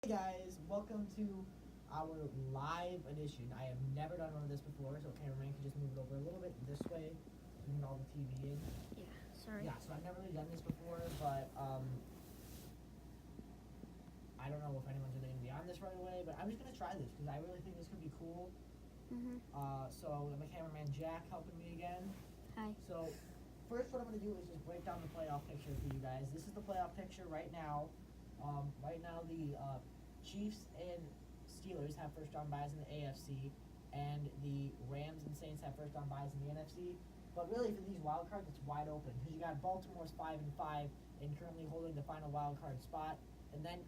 Hey guys, welcome to our live edition. I have never done one of this before, so cameraman can just move it over a little bit this way, bring all the TV in. Yeah, sorry. Yeah, so I've never really done this before, but I don't know if anyone's really gonna be on this right away, but I'm just gonna try this because I really think this could be cool. So my cameraman Jack helping me again. Hi. So first, what I'm gonna do is just break down the playoff picture for you guys. This is the playoff picture right now. Right now, the Chiefs and Steelers have first round byes in the AFC, and the Rams and Saints have first round byes in the NFC. But really, for these wild cards, it's wide open because you got Baltimore's 5-5 and currently holding the final wild card spot. And then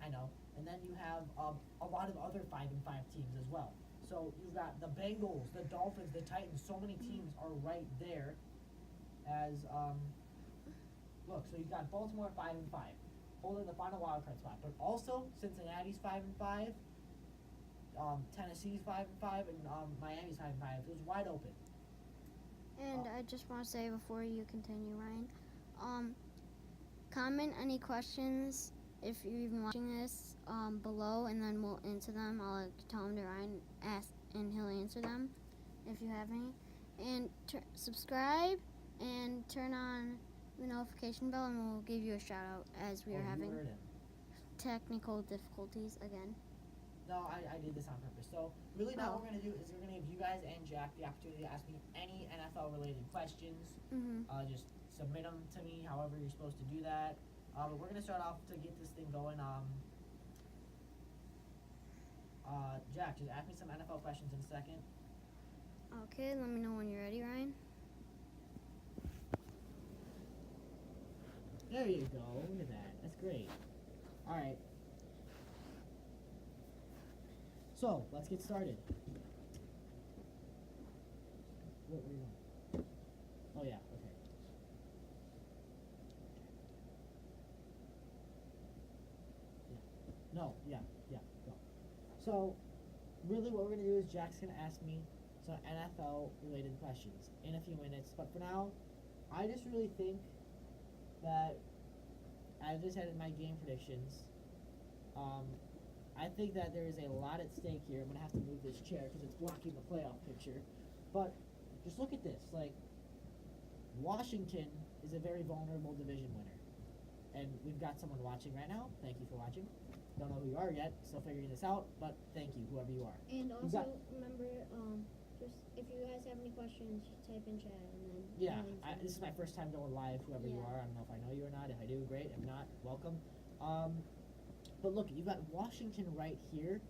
you have a lot of other 5-5 teams as well. So you've got the Bengals, the Dolphins, the Titans. So many teams are right there. As look, so you've got Baltimore 5-5, holding the final wild card spot, but also Cincinnati's 5-5, Tennessee's 5-5, and Miami's 5-5. So it's wide open. And I just want to say before you continue, Ryan, comment any questions if you're even watching this below, and then we'll answer them. I'll tell them to Ryan, ask, and he'll answer them if you have any. And subscribe and turn on the notification bell, and we'll give you a shout out as we are having technical difficulties again. No, I did this on purpose. So really now what we're going to do is we're going to give you guys and Jack the opportunity to ask me any NFL related questions. Just submit them to me however you're supposed to do that. But we're going to start off to get this thing going. Jack, just ask me some NFL questions in a second. Okay, let me know when you're ready, Ryan. There you go. Look at that. That's great. All right. So let's get started. Where are you going? Oh yeah. Okay. Yeah. No. Yeah. Yeah. Go. So, really, what we're gonna do is Jack's gonna ask me some NFL related questions in a few minutes. But for now, I just really think that I just had in my game predictions. I think that there is a lot at stake here. I'm gonna have to move this chair because it's blocking the playoff picture. But just look at this. Like, Washington is a very vulnerable division winner, and we've got someone watching right now. Thank you for watching. Don't know who you are yet. Still figuring this out, but thank you, whoever you are. And also remember, just if you guys have any questions, just type in chat and then. Yeah, this is my first time going live. Whoever you are, I don't know if I know you or not. If I do, great. If not, welcome. But look, you've got Washington right here.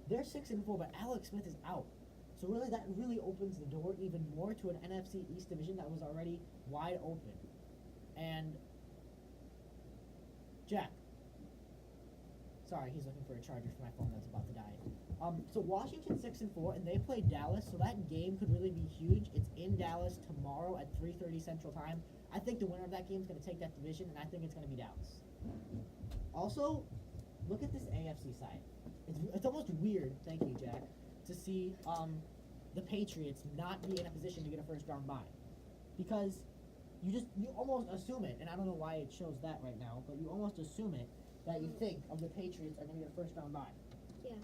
They're 6-4, but Alex Smith is out. So really, that really opens the door even more to an NFC East division that was already wide open. And Jack. Sorry, he's looking for a charger for my phone that's about to die. So Washington 6-4, and they play Dallas, so that game could really be huge. It's in Dallas tomorrow at 3:30 Central Time. I think the winner of that game is going to take that division, and I think it's going to be Dallas. Also, look at this AFC side. It's almost weird, thank you, Jack, to see the Patriots not be in a position to get a first round bye. Because you almost assume it, and I don't know why it shows that right now, but you almost assume it that you think of the Patriots are going to get a first round bye. Yeah.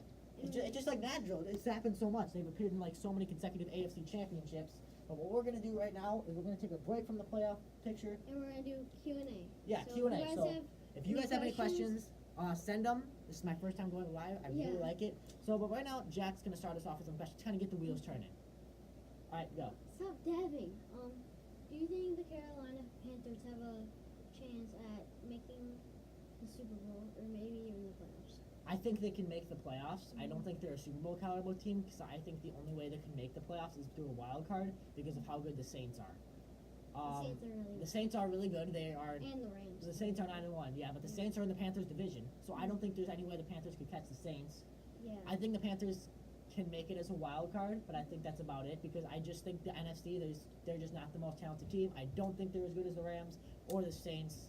It's just like natural. It's happened so much. They've appeared in like so many consecutive AFC championships. But what we're going to do right now is we're going to take a break from the playoff picture. And we're going to do Q&A. Yeah, so Q&A. So if you guys have any questions, send them. This is my first time going live. I really like it. So, but right now, Jack's going to start us off with some questions, kind of get the wheels turning. All right, go. Stop dabbing. Do you think the Carolina Panthers have a chance at making the Super Bowl or maybe even the playoffs? I think they can make the playoffs. I don't think they're a Super Bowl caliber team because I think the only way they can make the playoffs is through a wild card because of how good the Saints are. The Saints are really good. They are. And the Rams. The Saints are 9-1. Yeah, but the Saints are in the Panthers division, so I don't think there's any way the Panthers could catch the Saints. Yeah. I think the Panthers can make it as a wild card, but I think that's about it because I just think the NFC they're just not the most talented team. I don't think they're as good as the Rams or the Saints,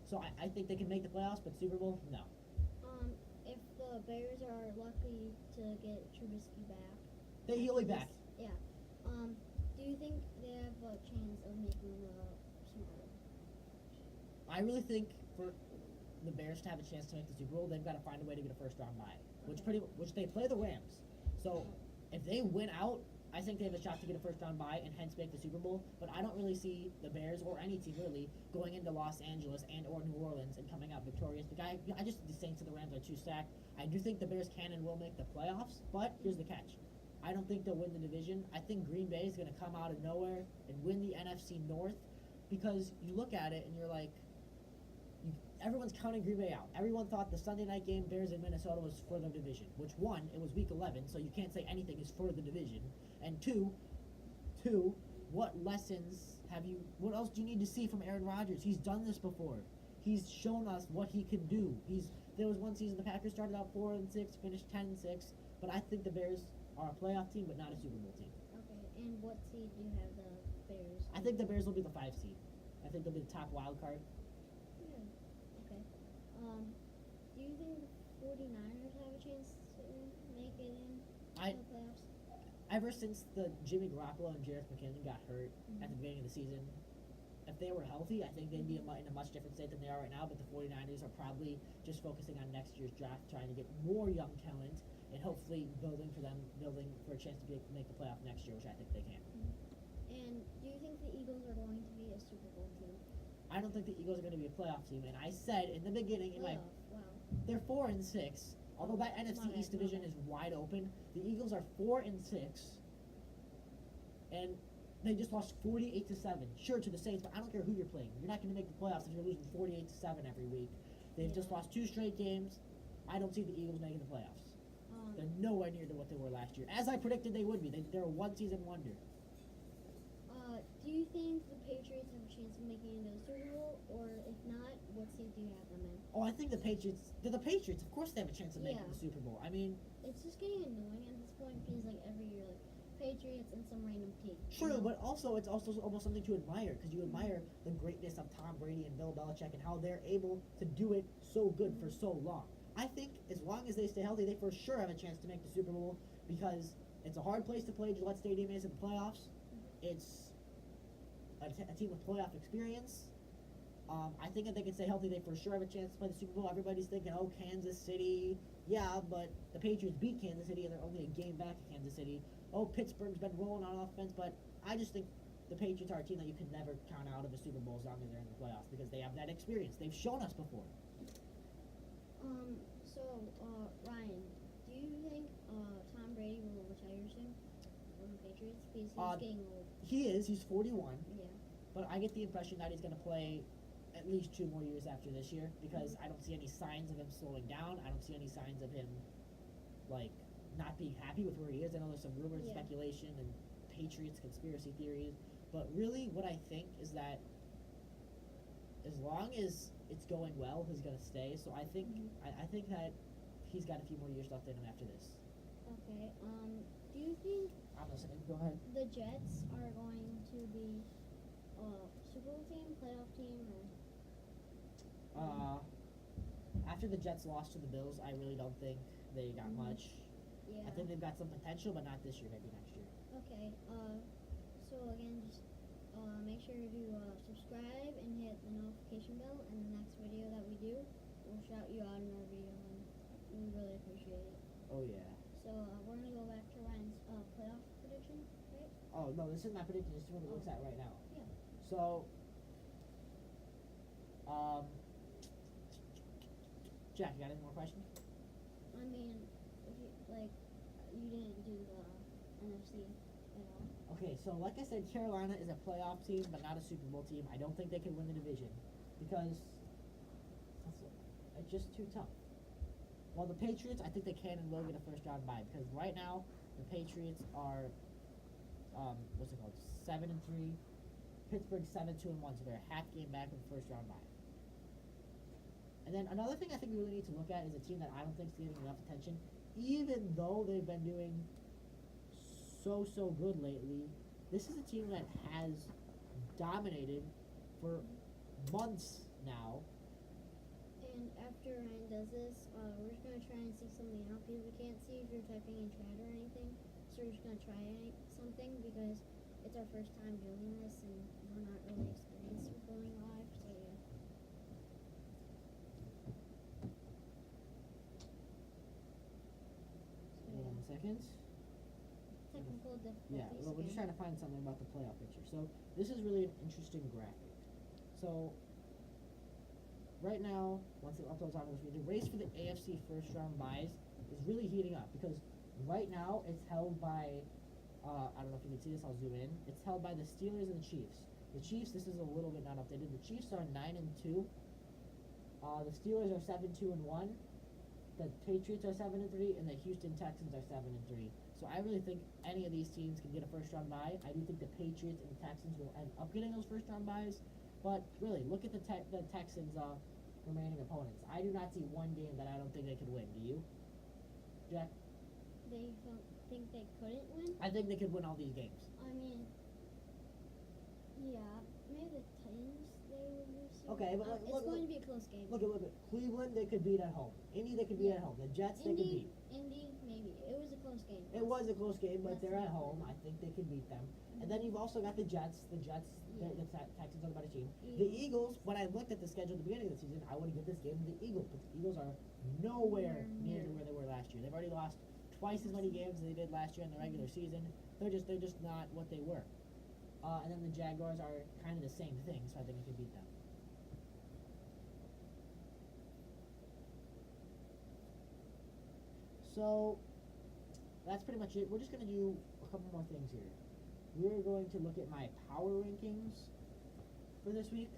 so I think they can make the playoffs, but Super Bowl, no. If the Bears are lucky to get Trubisky back. He'll be back. Yeah. Do you think they have a chance of making the Super Bowl? I really think for the Bears to have a chance to make the Super Bowl, they've got to find a way to get a first round bye, which they play the Rams. So if they win out, I think they have a shot to get a first round bye and hence make the Super Bowl. But I don't really see the Bears or any team really going into Los Angeles and or New Orleans and coming out victorious. I just the Saints and the Rams are too stacked. I do think the Bears can and will make the playoffs, but here's the catch. I don't think they'll win the division. I think Green Bay is going to come out of nowhere and win the NFC North because you look at it and you're like, everyone's counting Green Bay out. Everyone thought the Sunday night game, Bears in Minnesota, was for the division, which one, it was week 11, so you can't say anything is for the division. And two, what else do you need to see from Aaron Rodgers? He's done this before. He's shown us what he can do. There was one season the Packers started out 4-6, finished 10-6, but I think the Bears are a playoff team, but not a Super Bowl team. Okay, and what seed do you have the Bears? I think the Bears will be the 5 seed. I think they'll be the top wild card. Yeah. Okay. Do you think the 49ers have a chance to make it in the playoffs? Ever since the Jimmy Garoppolo and Jerick McKinnon got hurt at the beginning of the season, if they were healthy, I think they'd be in a much different state than they are right now. But the 49ers are probably just focusing on next year's draft, trying to get more young talent, and hopefully building for a chance to make the playoff next year, which I think they can. And do you think the Eagles are going to be a Super Bowl team? I don't think the Eagles are going to be a playoff team, and I said in the beginning, Wow. they're 4-6. Although that NFC East division is wide open, the Eagles are 4-6, and they just lost 48-7. Sure, to the Saints, but I don't care who you're playing. You're not going to make the playoffs if you're losing 48-7 every week. They've just lost 2 straight games. I don't see the Eagles making the playoffs. They're nowhere near what they were last year, as I predicted they would be. They're a one-season wonder. Do you think the Patriots have a chance of making it into the Super Bowl, or if not, what seed do you have them in? Oh, I think the Patriots. They're the Patriots. Of course, they have a chance of making the Super Bowl. I mean, it's just getting annoying at this point because like every year, like Patriots and some random team. true, but also it's also almost something to admire because you admire the greatness of Tom Brady and Bill Belichick and how they're able to do it so good for so long. I think as long as they stay healthy, they for sure have a chance to make the Super Bowl because it's a hard place to play. Gillette Stadium is in the playoffs. It's a team with playoff experience. I think if they can stay healthy, they for sure have a chance to play the Super Bowl. Everybody's thinking, oh, Kansas City. Yeah, but the Patriots beat Kansas City, and they're only a game back of Kansas City. Oh, Pittsburgh's been rolling on offense, but I just think the Patriots are a team that you could never count out of a Super Bowl as long as they're in the playoffs because they have that experience. They've shown us before. Ryan, do you think Tom Brady will retire soon from the Patriots? Because he's getting old. He is. He's 41. Yeah. But I get the impression that he's going to play at least 2 more years after this year because I don't see any signs of him slowing down. I don't see any signs of him, not being happy with where he is. I know there's some rumors, speculation, and Patriots conspiracy theories. But really, what I think is that as long as it's going well, he's going to stay. So I think I think that he's got a few more years left in him after this. Okay. Do you think I'm listening. Go ahead. the Jets are going to be a Super Bowl team, playoff team, or? After the Jets lost to the Bills, I really don't think they got much. Yeah. I think they've got some potential, but not this year, maybe next year. Okay. So again, just make sure to subscribe and hit the notification bell, and the next video that we do, we'll shout you out in our video, and we really appreciate it. Oh, yeah. So we're gonna go back to Ryan's playoff prediction, right? Oh, no, this is my prediction. This is what it looks at right now. Yeah. So, Jack, you got any more questions? I mean, if you, you didn't do the NFC at all. Okay, so like I said, Carolina is a playoff team, but not a Super Bowl team. I don't think they can win the division because it's just too tough. While the Patriots, I think they can and will get a first-round bye because right now the Patriots are, 7-3. Pittsburgh 7-2-1, so they're a half game back of the first-round bye. And then another thing I think we really need to look at is a team that I don't think is getting enough attention, even though they've been doing so good lately. This is a team that has dominated for months now. And after Ryan does this, we're just gonna try and see something out because we can't see if you're typing in chat or anything. So we're just gonna try something because it's our first time doing this and we're not really experienced with going live. So yeah. second. Technical difficulties. Yeah, well, we're just again. trying to find something about the playoff picture. So this is really an interesting graphic. So right now, once the upload's on, the race for the AFC first round buys is really heating up because right now it's held by I don't know if you can see this. I'll zoom in. It's held by the Steelers and the Chiefs. The Chiefs, this is a little bit not updated. The Chiefs are 9-2. The Steelers are 7-2-1. The Patriots are 7-3, and the Houston Texans are 7-3. So I really think any of these teams can get a first round bye. I do think the Patriots and the Texans will end up getting those first round buys. But really, look at the Texans' remaining opponents. I do not see one game that I don't think they could win. Do you, Jack? They don't think they couldn't win. I think they could win all these games. I mean, yeah, maybe the Titans they would lose. Okay, but it's going to be a close game. Look at Cleveland. They could beat at home. Indy, they could beat at home. The Jets, they could beat. Indy, maybe it was a close game. It was a close game, but That's they're at not home. bad. I think they can beat them. And then you've also got the Jets. The Jets, Yeah. the Texans are the better team. Eagles. The Eagles. When I looked at the schedule at the beginning of the season, I would have given this game to the Eagles, but the Eagles are nowhere near to where they were last year. They've already lost twice as many games as they did last year in the regular season. They're just not what they were. And then the Jaguars are kind of the same thing, so I think we can beat them. So that's pretty much it. We're just gonna do a couple more things here. We're going to look at my power rankings for this week.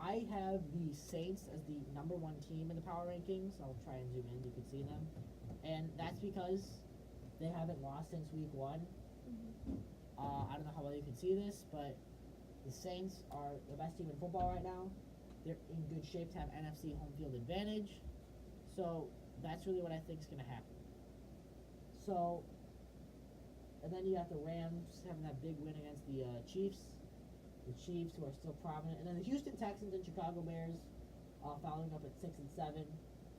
I have the Saints as the number 1 team in the power rankings. I'll try and zoom in so you can see them. And that's because they haven't lost since week 1. I don't know how well you can see this, but the Saints are the best team in football right now. They're in good shape to have NFC home field advantage. So that's really what I think is going to happen. So, and then you got the Rams having that big win against the Chiefs. The Chiefs, who are still prominent. And then the Houston Texans and Chicago Bears following up at 6 and 7.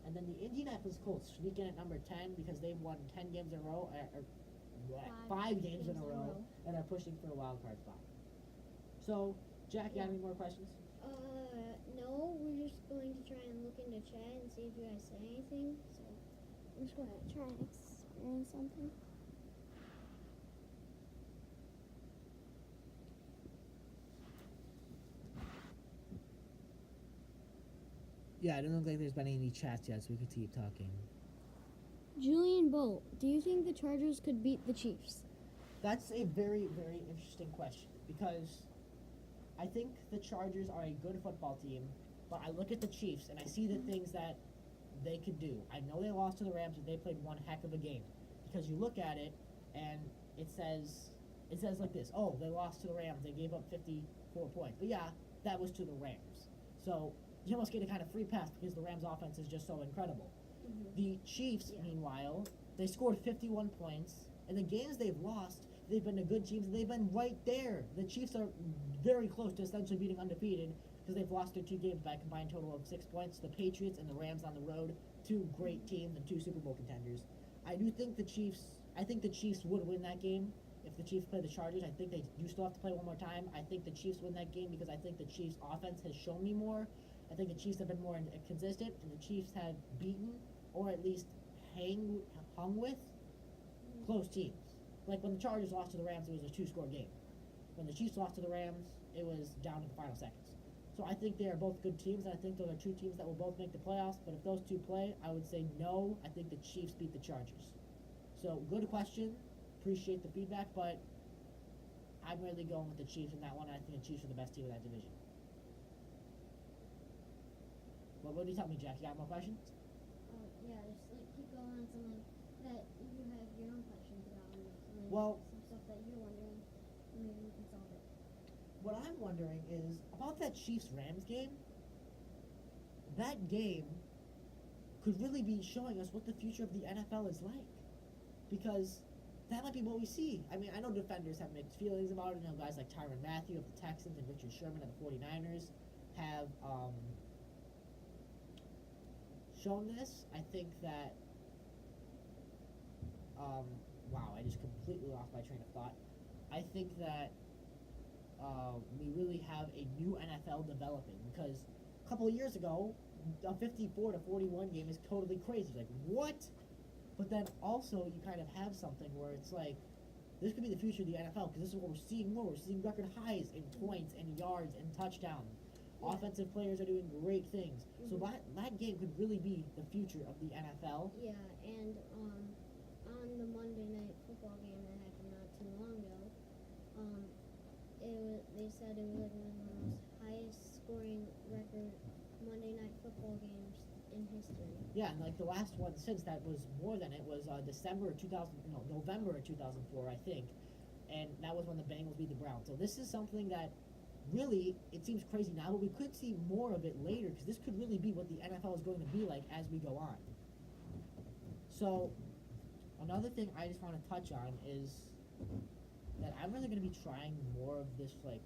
And then the Indianapolis Colts sneak in at number 10 because they've won 10 games in a row, or 5 games in a row, and are pushing for a wild card spot. So, Jack, you have any more questions? No, we're just going to try and look into chat and see if you guys say anything. So I'm just gonna try and explain something. Yeah, I don't look like there's been any chats yet, so we could keep talking. Julian Bolt, do you think the Chargers could beat the Chiefs? That's a very, very interesting question because I think the Chargers are a good football team, but I look at the Chiefs and I see the things that they could do. I know they lost to the Rams, but they played one heck of a game because you look at it and it says like this: oh, they lost to the Rams, they gave up 54 points. But yeah, that was to the Rams. So you almost get a kind of free pass because the Rams' offense is just so incredible. The Chiefs, meanwhile, they scored 51 points. And the games they've lost, they've been the good teams, and they've been right there. The Chiefs are very close to essentially being undefeated because they've lost their 2 games by a combined total of 6 points. The Patriots and the Rams on the road, 2 great teams and 2 Super Bowl contenders. I think the Chiefs would win that game. If the Chiefs play the Chargers, I think they do still have to play one more time. I think the Chiefs win that game because I think the Chiefs' offense has shown me more. I think the Chiefs have been more consistent, and the Chiefs have beaten or at least hung with close teams. Like when the Chargers lost to the Rams, it was a 2-score game. When the Chiefs lost to the Rams, it was down to the final seconds. So I think they are both good teams, and I think those are 2 teams that will both make the playoffs. But if those 2 play, I would say no. I think the Chiefs beat the Chargers. So good question. Appreciate the feedback, but I'm really going with the Chiefs in that one. I think the Chiefs are the best team in that division. Well, what do you tell me, Jack? You got more questions? yeah, just like keep going on something that you have your own questions about, and something, Well- some stuff that you're wondering, and maybe we can solve it. What I'm wondering is about that Chiefs-Rams game. That game could really be showing us what the future of the NFL is like, because that might be what we see. I mean, I know defenders have mixed feelings about it. You know, guys like Tyrann Mathieu of the Texans and Richard Sherman of the 49ers have shown this. I think that wow, I just completely lost my train of thought. I think that we really have a new NFL developing because a couple of years ago, a 54-41 game is totally crazy. Like, what? But then also you kind of have something where it's like, this could be the future of the NFL because this is what we're seeing more. We're seeing record highs in points and yards and touchdowns. Yeah. Offensive players are doing great things. So Mhm. that game could really be the future of the NFL. Yeah, and on the Monday night football game that happened not too long ago, they said it was like one of the most highest scoring record Monday night football games in history. Yeah, and like the last one since that was more than it was November of 2004, I think, and that was when the Bengals beat the Browns. So this is something that really it seems crazy now, but we could see more of it later because this could really be what the NFL is going to be like as we go on. So another thing I just want to touch on is that I'm really going to be trying more of this like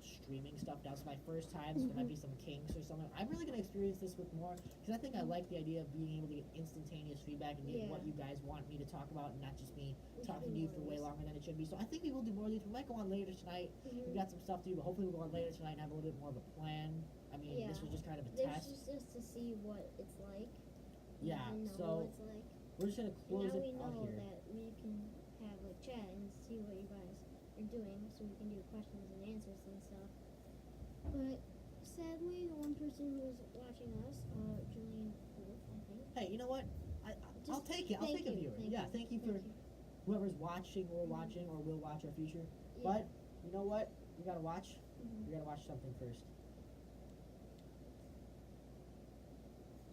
streaming stuff now. It's my first time, so there might be some kinks or something. I'm really going to experience this with more because I think I like the idea of being able to get instantaneous feedback and getting Yeah. what you guys want me to talk about and not just me We should talking to do you more for of way these. longer than it should be. So I think we will do more of these. We might go on later tonight. Mhm. We've got some stuff to do, but hopefully we'll go on later tonight and have a little bit more of a plan. I mean, this Yeah. was just kind of a This test. is just to see what it's like. Yeah, And know so what it's like. we're just going to And close now we it out know here. that we can have like chat and see what you guys are doing, so we can do questions and answers and stuff. But sadly, the one person who was watching us, Julian Wolf, I think. Hey, you know what? I'll Just take it. I'll thank take a you, viewer. thank Yeah, you, thank you thank for whoever's watching or Mhm. watching or will watch our future. Yeah. But you know what? We gotta watch. Mhm. We gotta watch something first.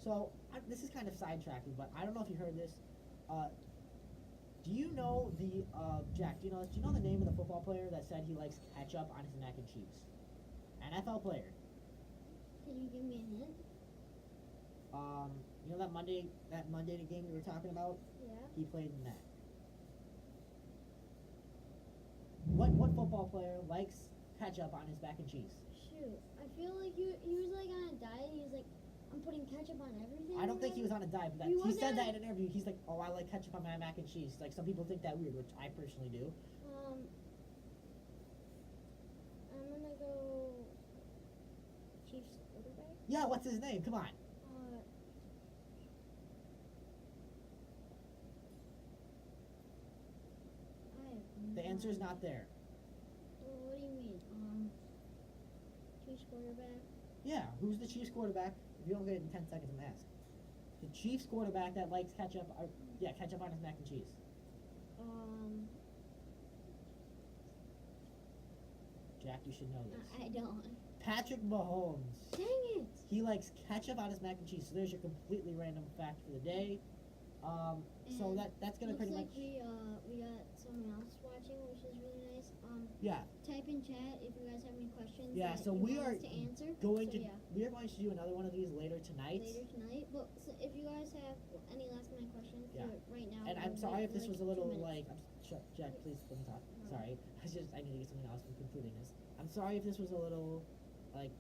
So this is kind of sidetracking, but I don't know if you heard this. Do you know the Jack? Do you know this? Do you know the name of the football player that said he likes ketchup on his mac and cheese? NFL player. Can you give me a hint? You know that Monday game we were talking about? Yeah. He played in that. What football player likes ketchup on his mac and cheese? Shoot, I feel like he was like on a diet. He was like, I'm putting ketchup on everything. I don't think he was on a diet, but He he said wasn't? that in an interview. He's like, "Oh, I like ketchup on my mac and cheese." Like some people think that weird, which I personally do. I'm gonna go Chiefs quarterback. Yeah, what's his name? Come on. I have The no answer's idea. not there. Well, what do you mean? Chiefs quarterback. Yeah, who's the Chiefs quarterback? If you don't get it in 10 seconds, I'm gonna ask. The Chiefs quarterback that likes ketchup, ketchup on his mac and cheese. Jack, you should know this. I don't. Patrick Mahomes. Dang it! He likes ketchup on his mac and cheese. So there's your completely random fact for the day. So And that's gonna Looks pretty like much. we got someone else watching, which is really nice. Yeah, Type in chat if you guys have any questions. Yeah, that so you we want are us to answer. going So, to yeah. we are going to do another one of these later tonight. Later tonight. But so if you guys have any last minute questions Yeah. for right now, And I'm we'll sorry wait if this like was a 2 little minutes. Jack, please let me talk. No. Sorry, I need to get something else from concluding this. I'm sorry if this was a little like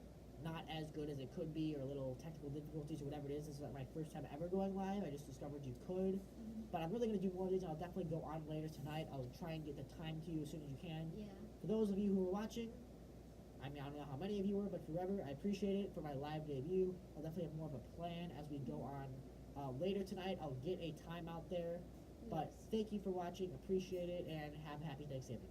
not as good as it could be, or a little technical difficulties or whatever it is. This is my first time ever going live. I just discovered you could, but I'm really gonna do more of these, and I'll definitely go on later tonight. I'll try and get the time to you as soon as you can. Yeah. For those of you who are watching, I mean, I don't know how many of you were, but whoever, I appreciate it for my live debut. I'll definitely have more of a plan as we go on later tonight. I'll get a time out there. But Yes. thank you for watching, appreciate it, and have a happy Thanksgiving.